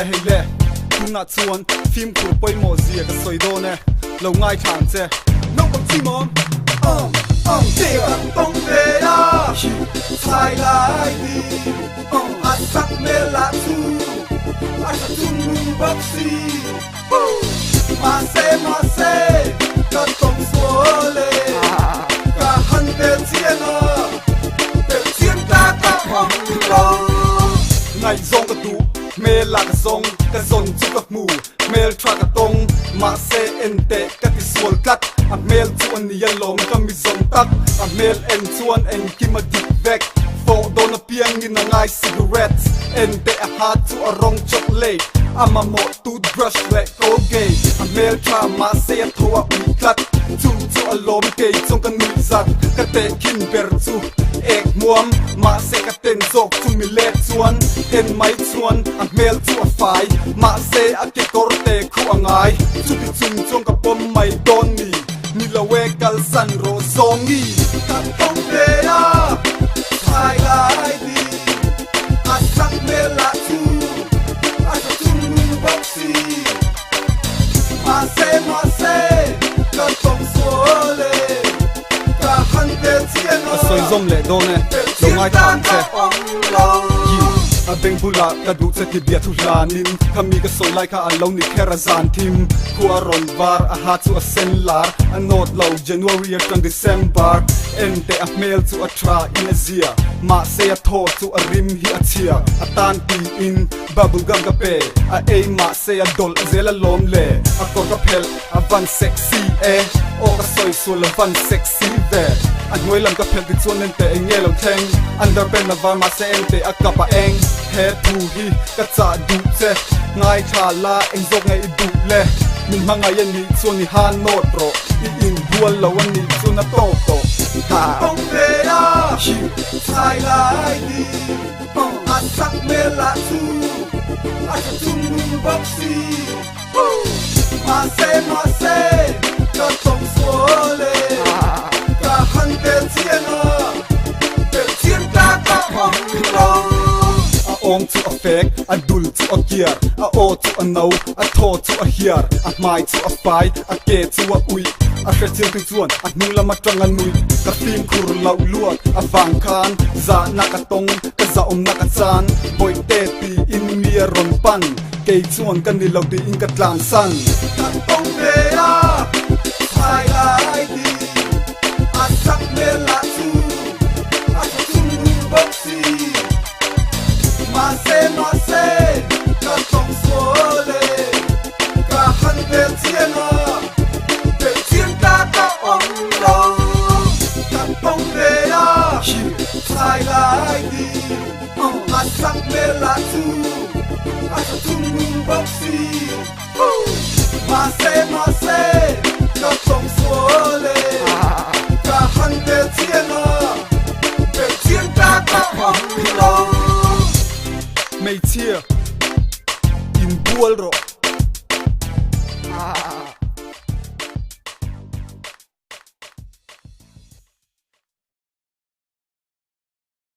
le hele tu na chuan phim khur poi mo zia ka soidone lo ngai thang che no kom chi mom te kan tong ve ya sai lai di asak me la tu asatum boxi ma se ka tong suole ka han de tiena de tien ta ka hong lo ngai zong ka tu me la ka zong ka zon chu ka mu mel tra ka tong ma se ente ka ti suol kat a mel chuan ni yalom ka mi zong tak a mel en chuan en ki ma dik vek fo don a piang in a ngai cigarettes ente a hat to a rong chocolate ama mo toothbrush le colgate a mel tra ma se a thoa u kat chu a lom ke chong ka nui zat ka te kin ber chu ek muam ma se ka ten zok chu mi le chuan en mai chuan a mel chu a fai ma se a ke korte khu angai chu ti chung chong ka pom mai don ni la we kal san ro songi kan tong ve ya sai lai di asak me la tu asatum boxi ma se ka tong suole ka han de tiena a soi zom le done lo ngai thang che a beng bula ka du che ki bia thu lanin kami ka so lai ka alone ni khera zan tim ku a ron var a ha chu a sen lar a not low January and December ente a mail to a tra in a zia ma se a tho to a rim hi a chia a tan pi in bubble gum ka pe a ma se a dol zela lom le a ko ka pel a van sexy o ka soi so la van sexy ve a noi lam ka pel ti chuan ente engelo theng under pen na va ma se ente a ka pa eng he tu hi ka cha du che ngai tha la eng zok ngai du le min hanga yan ni chuan ni han not ro I in bual lo an ni chuan a to ha tong ve ya sai lai di asak me la tu asatum boxi ma se ka tong suole ka han de tiena de tien ta ka hong lo ong to a fek a dul to a gear a o to a no a tho to a here a mai to a pai a ke to a ui a hretil tu chuan a hnula ma tanga nui ka phim khur lau luak a wang khan za na ka tong ka za na ka chan boy te pi in mi ron pan ke chuan kan ni lo ti in ka tlan san kan tong ve ya sai lai di asak me la tu asatum boxi ma se ka tong suole ka han de tiena de tien ta ka ong lo kan tong ve ya sai lai di asak me la tu asatum boxi ma se ka tong suole ka han de tiena de tien ta ka ong lo mei chia in bual ro